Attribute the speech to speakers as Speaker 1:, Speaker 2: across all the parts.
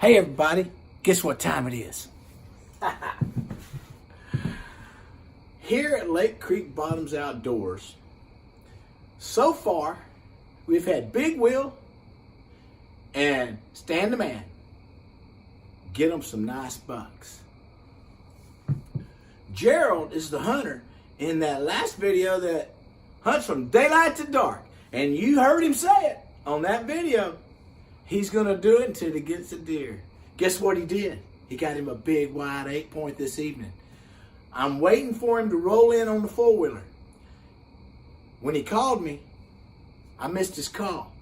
Speaker 1: Hey everybody, guess what time it is? Here at Lakecreek Bottoms Outdoors, so far we've had Big Will and Stan the Man get them some nice bucks. Gerald is the hunter in that last video that hunts from daylight to dark, and you heard him say it on that video. He's gonna do it until he gets a deer. Guess what he did? He got him a big wide 8-point this evening. I'm waiting for him to roll in on the four-wheeler. When he called me, I missed his call.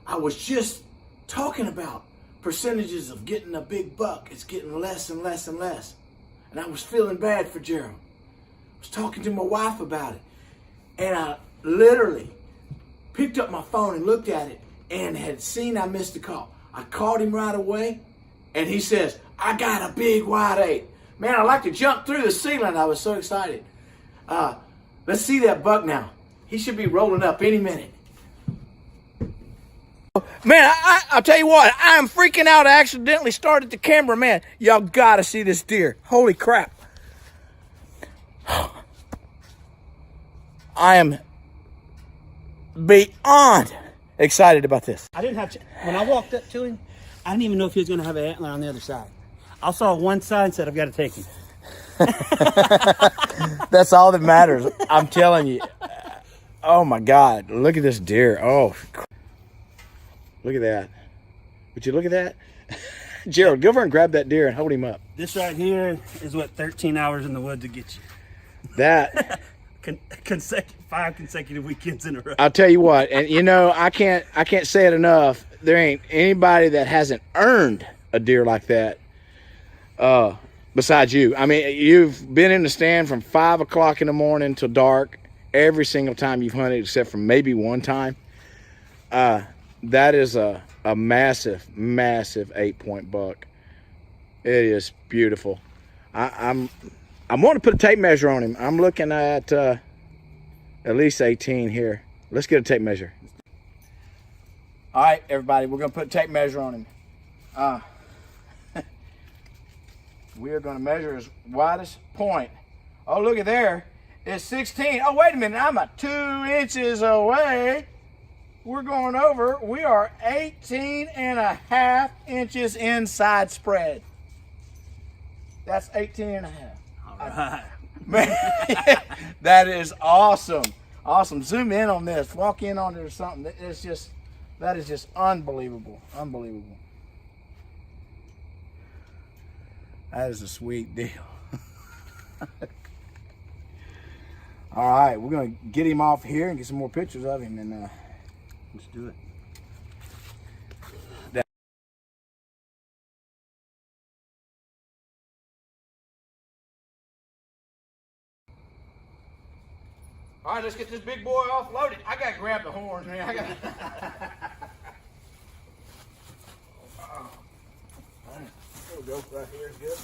Speaker 1: I was just talking about percentages of getting a big buck. It's getting less and less and less. And I was feeling bad for Gerald. I was talking to my wife about it. And I literally picked up my phone and looked at it and had seen I missed the call. I called him right away, and he says, I got a big wide 8. Man, I'd like to jump through the ceiling. I was so excited. Let's see that buck now. He should be rolling up any minute. Man, I'll tell you what, I am freaking out. I accidentally started the camera, man. Y'all gotta see this deer. Holy crap. I am beyond excited about this.
Speaker 2: I didn't have to, when I walked up to him, I didn't even know if he was going to have an antler on the other side. I saw one side and said, I've got to take him.
Speaker 1: That's all that matters. I'm telling you. Oh my God. Look at this deer. Oh, look at that. Would you look at that? Gerald, go over and grab that deer and hold him up.
Speaker 2: This right here is what 13 hours in the woods to get you.
Speaker 1: That.
Speaker 2: 5 consecutive weekends in a row.
Speaker 1: I'll tell you what, and you know, I can't say it enough. There ain't anybody that hasn't earned a deer like that besides you. I mean, you've been in the stand from 5 o'clock in the morning till dark every single time you've hunted, except for maybe one time. That is a massive 8-point buck. It is beautiful. I'm going to put a tape measure on him. I'm looking at least 18 here. Let's get a tape measure. All right, everybody, we're going to put a tape measure on him. We are going to measure his widest point. Oh, look at there. It's 16. Oh, wait a minute. I'm 2 inches away. We're going over. We are 18.5 inches inside spread. That's 18.5.
Speaker 2: All right.
Speaker 1: Man, that is awesome. Awesome. Zoom in on this. Walk in on it or something. That is just unbelievable. Unbelievable. That is a sweet deal. All right, we're going to get him off here and get some more pictures of him, and
Speaker 2: Let's do it.
Speaker 1: All right, let's get this big boy offloaded. I got to grab the horns, man. All right, there we go. Right here is good.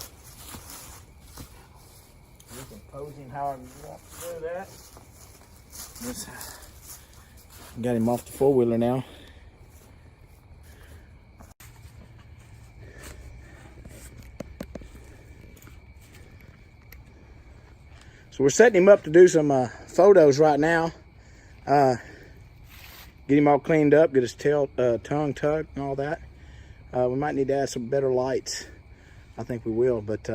Speaker 1: You can pose him however you want to do that. Got him off the four-wheeler now. So we're setting him up to do some photos right now. Get him all cleaned up, get his tail, tongue tucked and all that. We might need to add some better lights. I think we will, but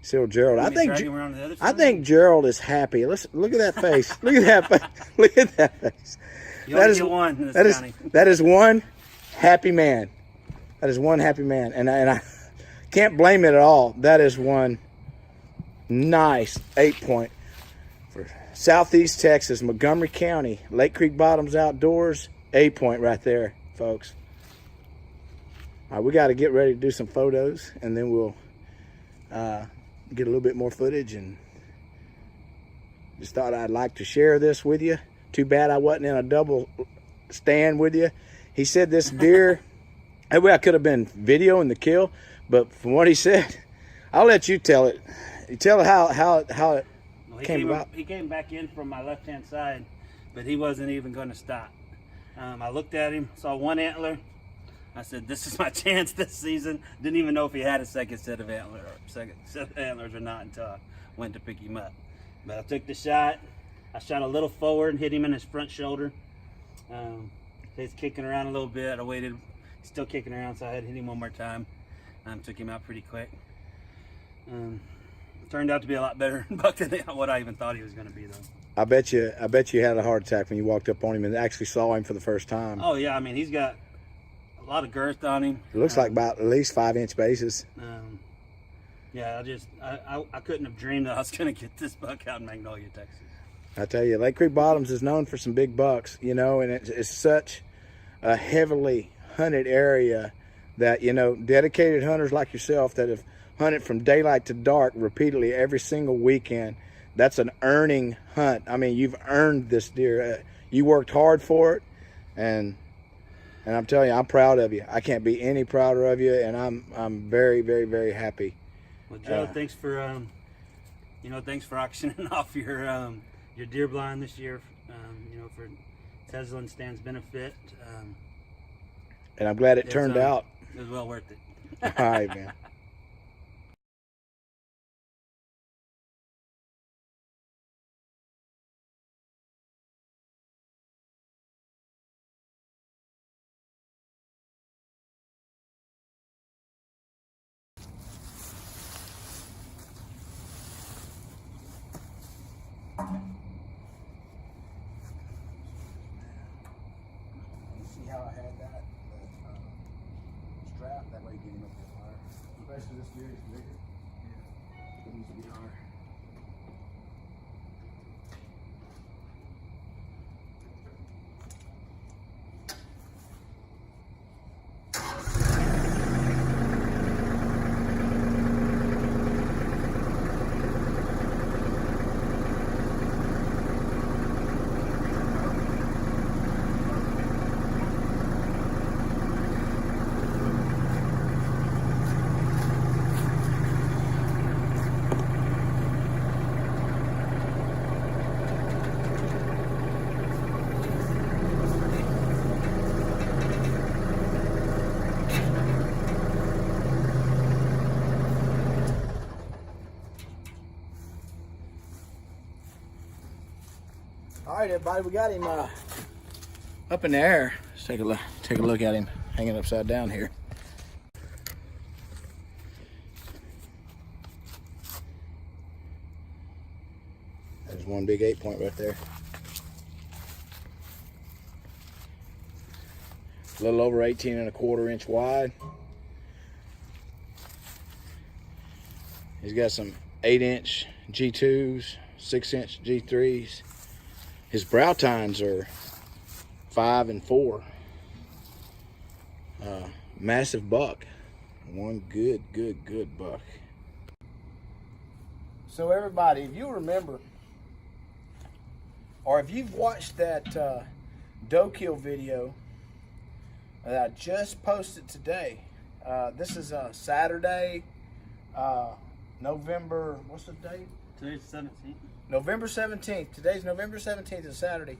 Speaker 1: still Gerald. I think Gerald is happy. Let's look at that face. Look at that face. Look at that face. That is one happy man. That is one happy man, and I can't blame it at all. That is one nice 8-point for Southeast Texas, Montgomery County, Lakecreek Bottoms Outdoors. 8-point right there, folks. All right, we got to get ready to do some photos, and then we'll get a little bit more footage. And just thought I'd like to share this with you. Too bad I wasn't in a double stand with you. He said this deer, I could have been videoing the kill, but from what he said, I'll let you tell it. You tell how it came about.
Speaker 2: He came back in from my left-hand side, but he wasn't even going to stop. I looked at him, saw one antler, I said, this is my chance this season. Didn't even know if he had a second set of antlers or not until I went to pick him up. But I took the shot. I shot a little forward and hit him in his front shoulder. He's kicking around a little bit. I waited, still kicking around, so I had to hit him one more time. Took him out pretty quick. Turned out to be a lot better buck than what I even thought he was going to be, though.
Speaker 3: I bet you had a heart attack when you walked up on him and actually saw him for the first time.
Speaker 2: Oh yeah, I mean, he's got a lot of girth on him.
Speaker 3: It looks like about at least 5-inch bases.
Speaker 2: Yeah, I couldn't have dreamed that I was going to get this buck out in Magnolia, Texas.
Speaker 3: I tell you, Lakecreek Bottoms is known for some big bucks, you know, and it's such a heavily hunted area that, you know, dedicated hunters like yourself that have hunted from daylight to dark repeatedly every single weekend, that's an earning hunt. I mean, you've earned this deer. You worked hard for it, and I'm telling you, I'm proud of you. I can't be any prouder of you, and I'm very, very, very happy.
Speaker 2: Well, Joe, thanks for thanks for auctioning off your deer blind this year. For Tesla and Stan's benefit.
Speaker 3: And I'm glad it turned out.
Speaker 2: It was well worth it.
Speaker 3: All right, man. See how I had that strap? That way you get him up there higher. Especially this deer is bigger. Yeah. It needs to be higher. All right, everybody, we got him up in the air. Let's take a look at him hanging upside down here. There's one big 8-point right there. A little over 18¼ inch wide. He's got some 8-inch G2s, 6-inch G3s. His brow tines are 5 and 4. Massive buck. One good buck. So everybody, if you remember, or if you've watched that doe kill video that I just posted today, this is Saturday, November, what's the date?
Speaker 2: Today's 17th.
Speaker 3: November 17th. Today's November 17th is Saturday.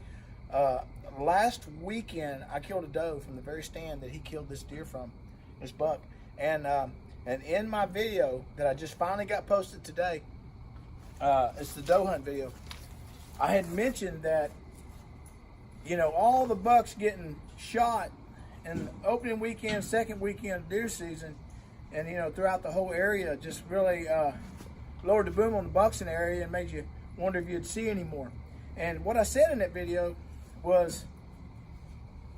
Speaker 3: Last weekend, I killed a doe from the very stand that he killed this deer from, this buck. And in my video that I just finally got posted today, it's the doe hunt video, I had mentioned that, you know, all the bucks getting shot in the opening weekend, second weekend of deer season, and, you know, throughout the whole area, just really lowered the boom on the bucks in the area and made you wonder if you'd see any more. And what I said in that video was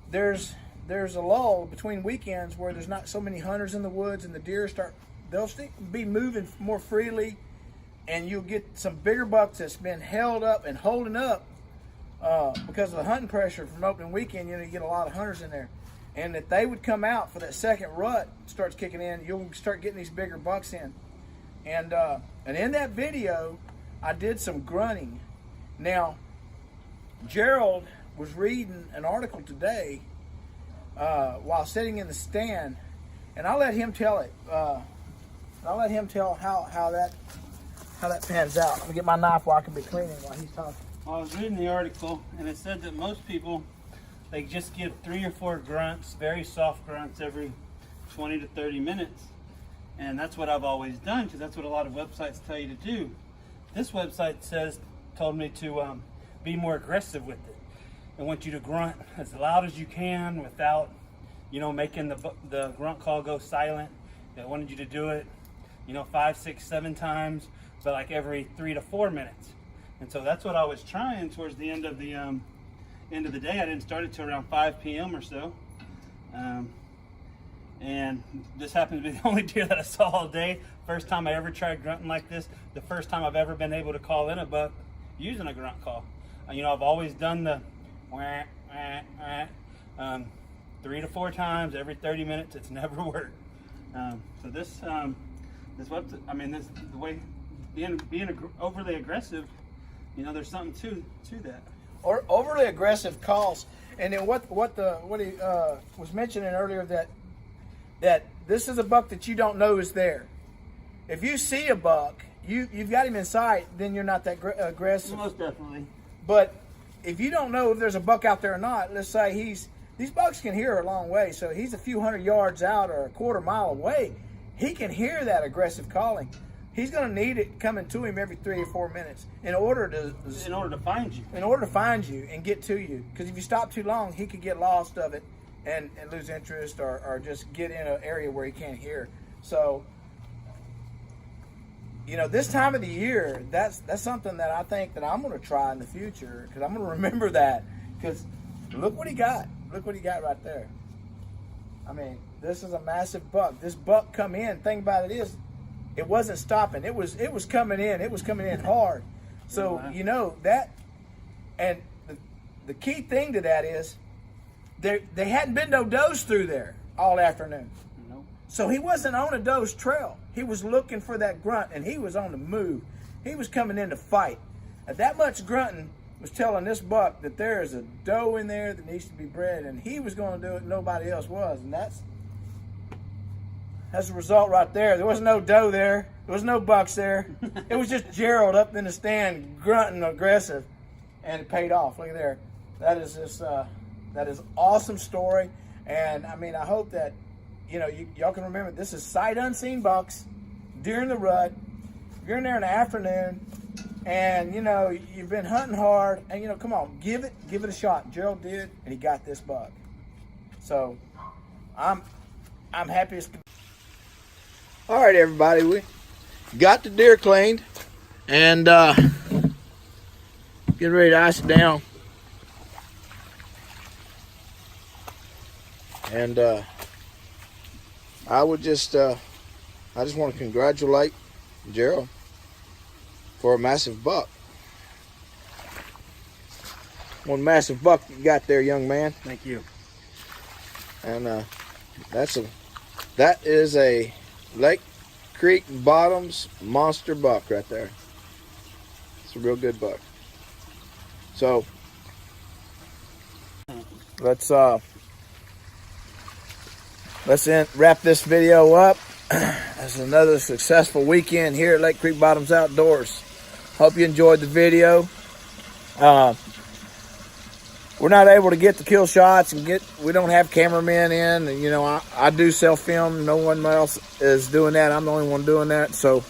Speaker 3: there's a lull between weekends where there's not so many hunters in the woods, and the deer they'll be moving more freely, and you'll get some bigger bucks that's been held up and holding up because of the hunting pressure from opening weekend. You know, you get a lot of hunters in there, and if they would come out for that second rut starts kicking in, you'll start getting these bigger bucks in. And in that video, I did some grunting. Now, Gerald was reading an article today while sitting in the stand, and I'll let him tell it. I'll let him tell how that pans out. Let me get my knife while I can be cleaning while he's talking.
Speaker 2: Well, I was reading the article, and it said that most people they just give 3 or 4 grunts, very soft grunts every 20 to 30 minutes. And that's what I've always done, because that's what a lot of websites tell you to do. This website told me to be more aggressive with it. They want you to grunt as loud as you can without, you know, making the grunt call go silent. They wanted you to do it, you know, 5, 6, 7 times, but like every 3 to 4 minutes. And so that's what I was trying towards the end of the day. I didn't start it till around 5 p.m. or so. And this happens to be the only deer that I saw all day. First time I ever tried grunting like this. The first time I've ever been able to call in a buck using a grunt call. You know, I've always done the wah, wah, wah, 3 to 4 times every 30 minutes. It's never worked. So this website, I mean, the way being overly aggressive, you know, there's something to that.
Speaker 3: Or overly aggressive calls, and then what he was mentioning earlier, that this is a buck that you don't know is there. If you see a buck, you've got him in sight, then you're not that aggressive.
Speaker 2: Most definitely.
Speaker 3: But if you don't know if there's a buck out there or not, let's say these bucks can hear a long way, so he's a few hundred yards out or a quarter mile away. He can hear that aggressive calling. He's going to need it coming to him every 3 or 4 minutes in order to
Speaker 2: find you.
Speaker 3: In order to find you and get to you. Because if you stop too long, he could get lost of it and lose interest or just get in an area where he can't hear. So, you know, this time of the year, that's something that I think that I'm going to try in the future, because I'm going to remember that. Because look what he got. Look what he got right there. I mean, this is a massive buck. This buck come in. Thing about it is, it wasn't stopping. It was coming in. It was coming in hard. So, you know, that, and the key thing to that is they hadn't been no does through there all afternoon.
Speaker 2: Nope.
Speaker 3: So he wasn't on a doe's trail. He was looking for that grunt, and he was on the move. He was coming in to fight. And that much grunting was telling this buck that there is a doe in there that needs to be bred, and he was going to do it, nobody else was. And that's the result right there. There was no doe there. There was no bucks there. It was just Gerald up in the stand grunting aggressive, and it paid off. Look at there. That is awesome story. And I mean, I hope that, you know, y'all can remember, this is sight unseen bucks during the rut. You're in there in the afternoon, and you know you've been hunting hard, and you know, come on, give it a shot. Gerald did, and he got this buck. So I'm happy as. All right, everybody, we got the deer cleaned, and get ready to ice it down. And I just want to congratulate Gerald for a massive buck. One massive buck you got there, young man.
Speaker 2: Thank you.
Speaker 3: And that is a Lakecreek Bottoms monster buck right there. It's a real good buck. So let's wrap this video up. That's another successful weekend here at Lakecreek Bottoms Outdoors. Hope you enjoyed the video. We're not able to get the kill shots and we don't have cameramen in, and you know, I do self-film. No one else is doing that. I'm the only one doing that. So,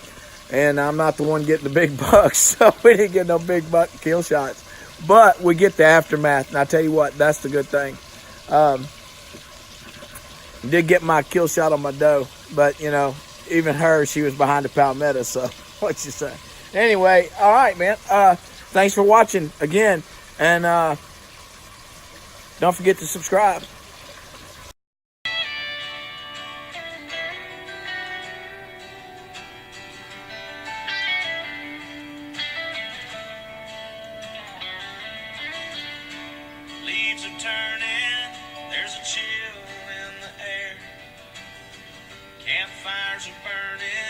Speaker 3: and I'm not the one getting the big bucks, so we didn't get no big buck kill shots. But we get the aftermath, and I tell you what, that's the good thing. Did get my kill shot on my doe, but you know, even her, she was behind the palmetto. So, what you say? Anyway, all right, man. Thanks for watching again, and don't forget to subscribe.
Speaker 4: Leaves are turning, there's a chill in the air. Campfires are burning.